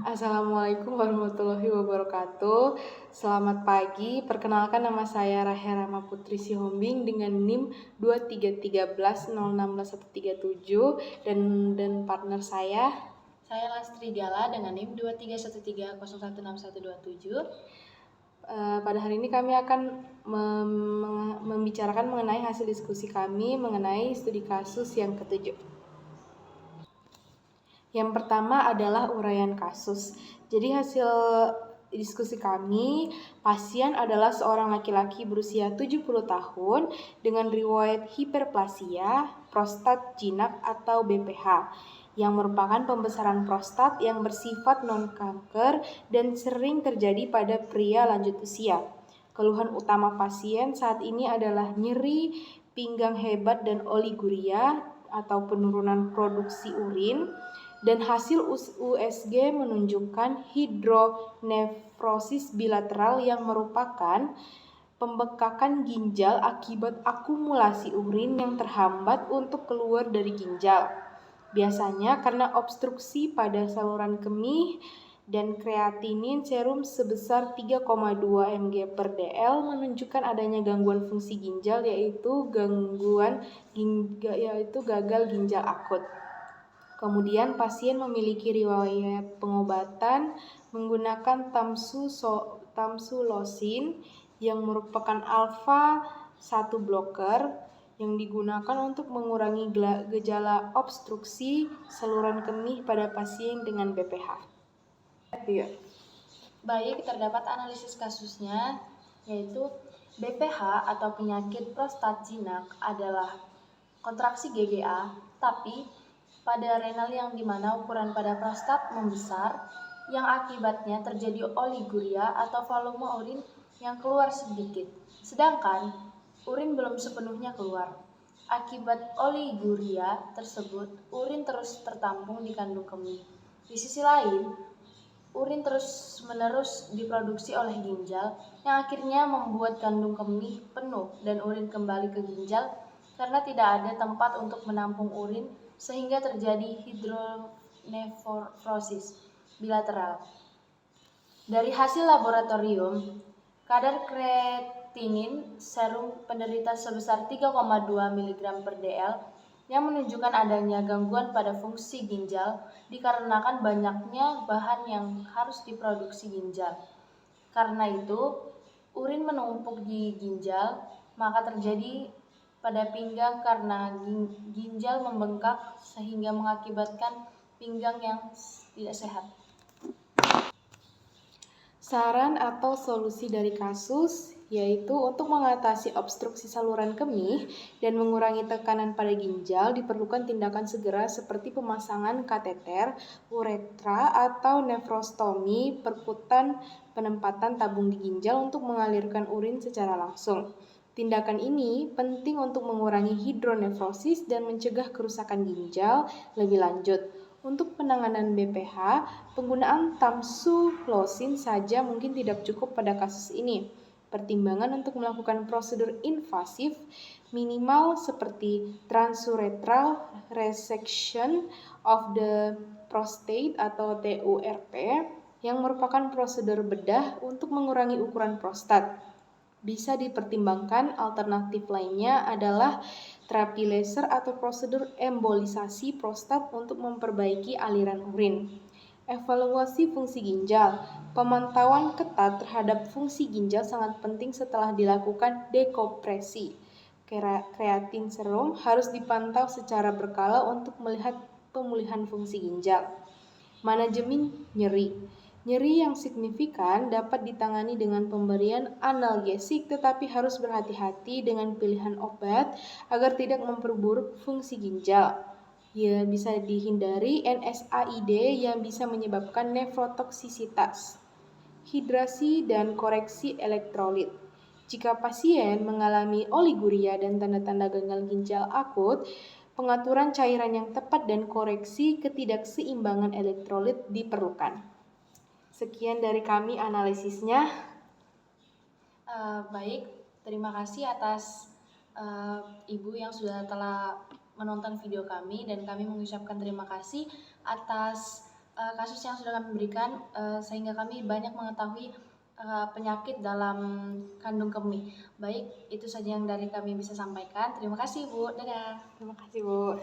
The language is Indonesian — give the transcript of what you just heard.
Assalamualaikum warahmatullahi wabarakatuh. Selamat pagi, perkenalkan nama saya Rahma Putri Sihombing dengan NIM 23130167 dan partner saya. Saya Lastri Gala dengan NIM 2313016127. Pada hari ini kami akan membicarakan mengenai hasil diskusi kami mengenai studi kasus yang ketujuh. Yang pertama adalah uraian kasus. Jadi hasil diskusi kami, pasien adalah seorang laki-laki berusia 70 tahun dengan riwayat hiperplasia prostat jinak atau BPH yang merupakan pembesaran prostat yang bersifat non-kanker dan sering terjadi pada pria lanjut usia. Keluhan utama pasien saat ini adalah nyeri, pinggang hebat dan oliguria atau penurunan produksi urin, dan hasil USG menunjukkan hidronefrosis bilateral yang merupakan pembekakan ginjal akibat akumulasi urin yang terhambat untuk keluar dari ginjal. Biasanya karena obstruksi pada saluran kemih dan kreatinin serum sebesar 3,2 mg per dl menunjukkan adanya gangguan fungsi ginjal yaitu gagal ginjal akut. Kemudian pasien memiliki riwayat pengobatan menggunakan tamsulosin yang merupakan alfa 1 blocker yang digunakan untuk mengurangi gejala obstruksi saluran kemih pada pasien dengan BPH. Baik, terdapat analisis kasusnya, yaitu BPH atau penyakit prostat jinak adalah kontraksi GGA, tapi pada renal yang dimana ukuran pada prostat membesar, yang akibatnya terjadi oliguria atau volume urin yang keluar sedikit, sedangkan urin belum sepenuhnya keluar. Akibat oliguria tersebut, urin terus tertampung di kandung kemih. Di sisi lain, urin terus-menerus diproduksi oleh ginjal yang akhirnya membuat kandung kemih penuh dan urin kembali ke ginjal karena tidak ada tempat untuk menampung urin sehingga terjadi hidronefrosis bilateral. Dari hasil laboratorium, kadar kreatinin serum penderita sebesar 3,2 mg per dl yang menunjukkan adanya gangguan pada fungsi ginjal dikarenakan banyaknya bahan yang harus diproduksi ginjal. Karena itu, urin menumpuk di ginjal, maka terjadi pada pinggang karena ginjal membengkak sehingga mengakibatkan pinggang yang tidak sehat. Saran atau solusi dari kasus yaitu untuk mengatasi obstruksi saluran kemih dan mengurangi tekanan pada ginjal diperlukan tindakan segera seperti pemasangan kateter, uretra atau nefrostomi perkutan penempatan tabung di ginjal untuk mengalirkan urin secara langsung. Tindakan ini penting untuk mengurangi hidronefrosis dan mencegah kerusakan ginjal lebih lanjut. Untuk penanganan BPH, penggunaan tamsulosin saja mungkin tidak cukup pada kasus ini. Pertimbangan untuk melakukan prosedur invasif minimal seperti transurethral resection of the prostate atau TURP yang merupakan prosedur bedah untuk mengurangi ukuran prostat. Bisa dipertimbangkan alternatif lainnya adalah terapi laser atau prosedur embolisasi prostat untuk memperbaiki aliran urin. Evaluasi fungsi ginjal. Pemantauan ketat terhadap fungsi ginjal sangat penting setelah dilakukan dekompresi. Kreatin serum harus dipantau secara berkala untuk melihat pemulihan fungsi ginjal. Manajemen nyeri. Nyeri yang signifikan dapat ditangani dengan pemberian analgesik, tetapi harus berhati-hati dengan pilihan obat agar tidak memperburuk fungsi ginjal. Ya, bisa dihindari NSAID yang bisa menyebabkan nefrotoksisitas. Hidrasi dan koreksi elektrolit. Jika pasien mengalami oliguria dan tanda-tanda gagal ginjal akut, pengaturan cairan yang tepat dan koreksi ketidakseimbangan elektrolit diperlukan. Sekian dari kami analisisnya. Baik, terima kasih atas Ibu yang telah menonton video kami, dan kami mengucapkan terima kasih atas kasus yang sudah kami berikan sehingga kami banyak mengetahui penyakit dalam kandung kemih. Baik, itu saja yang dari kami bisa sampaikan. Terima kasih, Bu. Dadah. Terima kasih, Bu.